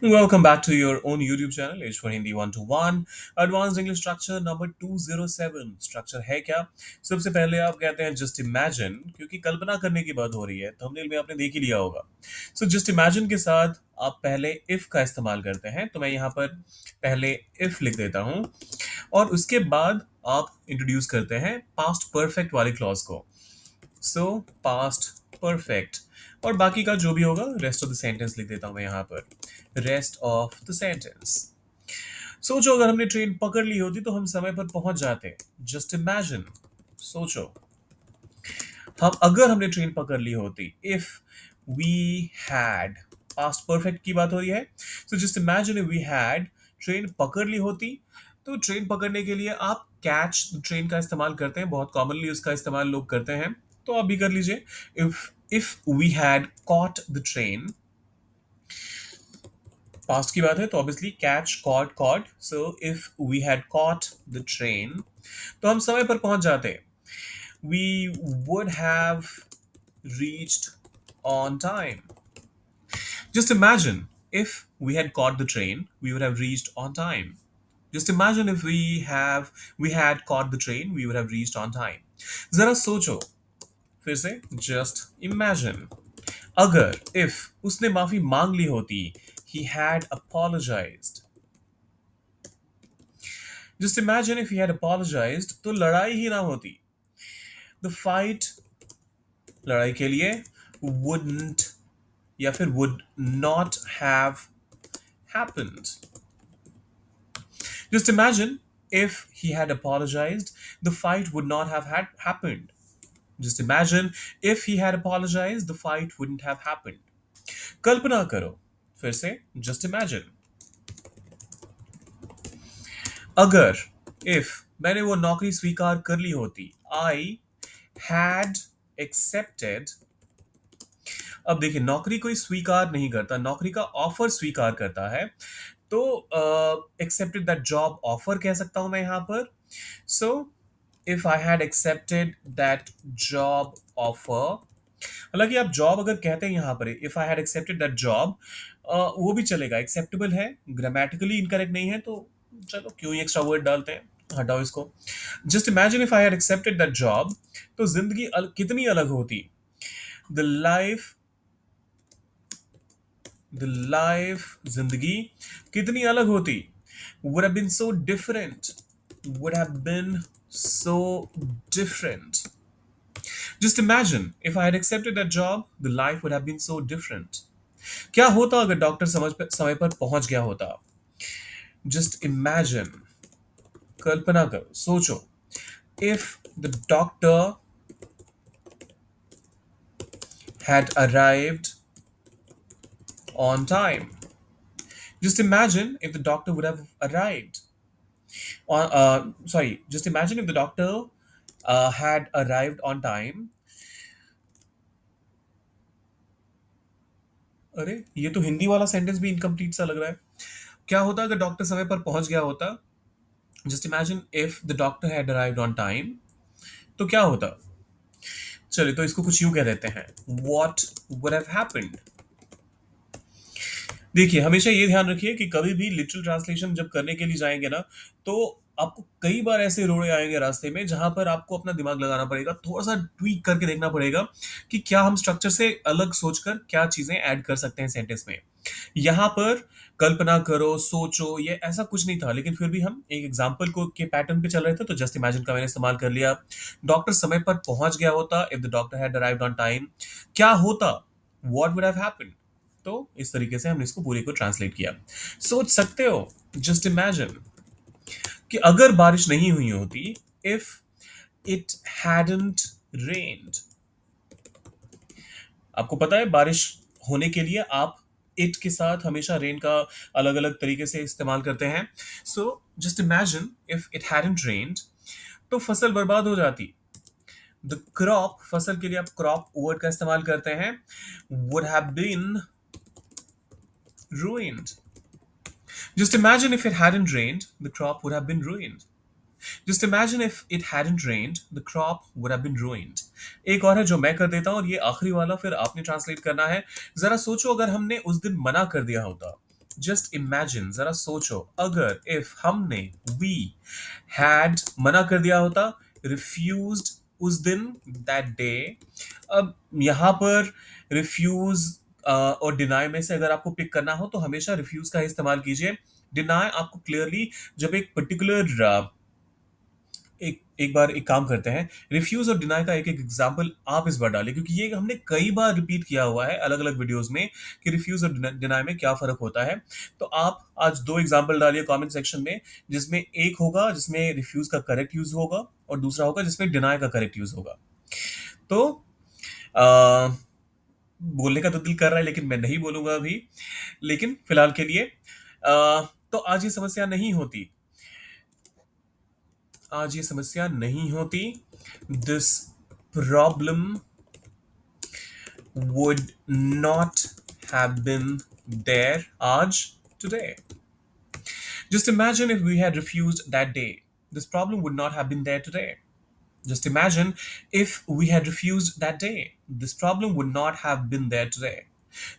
Welcome back to your own YouTube channel, H for Hindi 1 to 1, Advanced English Structure number 207. Structure है क्या? सबसे पहले आप कहते हैं जस्ट इमेजिन, क्योंकि कल्पना करने की बात हो रही है, थंबनेल में आपने देख ही लिया होगा। सो जस्ट इमेजिन के साथ आप पहले इफ का इस्तेमाल करते हैं, तो मैं यहाँ पर पहले इफ लिख देता हूँ और उसके बाद आप इंट्रोड्यूस करते हैं पास्ट परफेक्ट वाले क्लॉज को। सो पास्ट परफेक्ट और बाकी का जो भी होगा रेस्ट ऑफ द सेंटेंस लिख देता हूं मैं यहाँ पर। Rest of the sentence. सोचो अगर हमने ट्रेन पकड़ ली होती तो हम समय पर पहुंच जाते। Just imagine. सोचो हम अगर हमने ट्रेन पकड़ ली होती, if we had, past perfect की बात हो रही है। So just imagine if we had train पकड़ ली होती। तो ट्रेन पकड़ने के लिए आप कैच ट्रेन का इस्तेमाल करते हैं, बहुत कॉमनली उसका इस्तेमाल लोग करते हैं, तो आप भी कर लीजिए। If we had caught the train, past की बात है तो obviously catch, caught, caught. So if we had caught the train तो हम समय पर पहुंच जाते। We would have reached on time. Just imagine if we had caught the train, we would have reached on time. Just imagine if we had caught the train, we would have reached on time. जरा सोचो, फिर से just imagine. अगर if उसने माफी मांग ली होती, he had apologized. Just imagine if he had apologized, तो लड़ाई ही ना होती. The fight, लड़ाई के लिए wouldn't या फिर would not have happened. Just imagine if he had apologized, the fight would not have had happened. Just imagine if he had apologized, the fight wouldn't have happened. कल्पना करो, फिर से just imagine. अगर if मैंने वो नौकरी स्वीकार कर ली होती, I had accepted। अब देखिए नौकरी कोई स्वीकार नहीं करता, नौकरी का ऑफर स्वीकार करता है। तो एक्सेप्टेड दैट जॉब ऑफर कह सकता हूं मैं यहां पर। So if I had accepted that job offer. हालांकि आप जॉब अगर कहते हैं यहां पर, if I had accepted that job, वो भी चलेगा, एक्सेप्टेबल है, ग्रामेटिकली इनकरेक्ट नहीं है, तो चलो क्यों ही एक्स्ट्रा वर्ड डालते हैं, हटाओ इसको। Just imagine if I had accepted that job, तो जिंदगी कितनी अलग होती। द लाइफ, द लाइफ, जिंदगी कितनी अलग होती। would have been so different, would have been so different. Just imagine if I had accepted that job, the life would have been so different. क्या होता अगर डॉक्टर समय पर पहुंच गया होता। जस्ट इमेजिन, कल्पना करो, सोचो, if the doctor had arrived on time. Just imagine if the doctor would have arrived just imagine if the doctor had arrived on time. अरे ये तो हिंदी वाला सेंटेंस भी इनकम्प्लीट सा लग रहा है। क्या होता अगर डॉक्टर समय पर पहुंच गया होता। Just imagine if the doctor had arrived on time, तो क्या होता। चलिए तो इसको कुछ यूं कह देते हैं, व्हाट वुड हैव हैपेंड। देखिए हमेशा ये ध्यान रखिए कि कभी भी लिटरल ट्रांसलेशन जब करने के लिए जाएंगे ना, तो आपको कई बार ऐसे रोड़े आएंगे रास्ते में जहां पर आपको अपना दिमाग लगाना पड़ेगा, थोड़ा सा ट्वीक करके देखना पड़ेगा कि क्या हम स्ट्रक्चर से अलग सोचकर क्या चीजें ऐड कर सकते हैं सेंटेंस में। यहाँ पर कल्पना करो, सोचो, ये ऐसा कुछ नहीं था, लेकिन फिर भी हम एक एग्जाम्पल को के पैटर्न पे चल रहे थे, तो जस्ट इमेजिन का मैंने इस्तेमाल कर लिया। डॉक्टर समय पर पहुंच गया होता, if the doctor had arrived on time, क्या होता, व्हाट वुड हैव हैपेंड। तो इस तरीके से हमने इसको पूरे को ट्रांसलेट किया। सोच सकते हो, जस्ट इमेजिन कि अगर बारिश नहीं हुई होती, इफ इट हैडंट रेन्ड। आपको पता है बारिश होने के लिए आप इट के साथ हमेशा रेन का अलग अलग तरीके से इस्तेमाल करते हैं। So just imagine if it hadn't rained, तो फसल बर्बाद हो जाती। द क्रॉप, फसल के लिए आप क्रॉप वर्ड का इस्तेमाल करते हैं, would have been ruined. Just imagine if it hadn't rained, the crop would have been ruined. Just imagine if it hadn't rained, the crop would have been ruined. एक और है जो मैं कर देता हूं और ये आखिरी वाला फिर आपने ट्रांसलेट करना है। जरा सोचो अगर हमने उस दिन मना कर दिया होता, जस्ट इमेजिन, जरा सोचो, अगर इफ हमने वी हैड मना कर दिया होता, रिफ्यूज्ड उस दिन, दैट डे। अब यहां पर रिफ्यूज और डिनाई में से अगर आपको पिक करना हो तो हमेशा रिफ्यूज का इस्तेमाल कीजिए। डिनाई आपको क्लियरली, जब एक पर्टिकुलर एक एक बार एक काम करते हैं, रिफ्यूज और डिनाई का एक एक एग्जांपल आप इस बार डालिए, क्योंकि ये हमने कई बार रिपीट किया हुआ है अलग अलग वीडियोस में कि रिफ्यूज और डिनाई में क्या फर्क होता है। तो आप आज दो एग्जांपल डालिए कमेंट सेक्शन में, जिसमें एक होगा जिसमें रिफ्यूज का करेक्ट यूज होगा और दूसरा होगा जिसमें डिनाई का करेक्ट यूज होगा। तो आ, बोलने का तो दिल कर रहा है लेकिन मैं नहीं बोलूंगा अभी, लेकिन फिलहाल के लिए तो आज ये समस्या नहीं होती, आज ये समस्या नहीं होती। This problem would not have been there आज, today. Just imagine if we had refused that day. This problem would not have been there today. Just imagine if we had refused that day. This problem would not have been there today.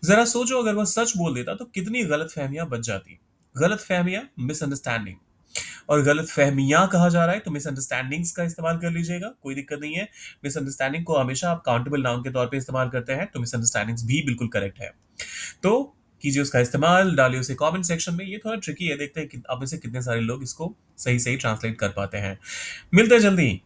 जरा सोचो, अगर वह सच बोल देता तो कितनी गलत फहमियां बच जाती। गलत फहमियां, मिसअंडरस्टैंडिंग। और गलत फहमियां कहा जा रहा है तो मिसअंडरस्टैंडिंग्स का इस्तेमाल कर लीजिएगा, कोई दिक्कत नहीं है। मिसअंडरस्टैंडिंग को हमेशा आप काउंटेबल नाउन के तौर पे इस्तेमाल करते हैं, तो मिसअंडरस्टैंडिंग्स भी बिल्कुल करेक्ट है। तो कीजिए उसका इस्तेमाल, डालिए उसे कमेंट सेक्शन में। ये थोड़ा ट्रिकी है, देखते हैं कि आप में से कितने सारे लोग इसको सही सही ट्रांसलेट कर पाते हैं। मिलते हैं जल्दी।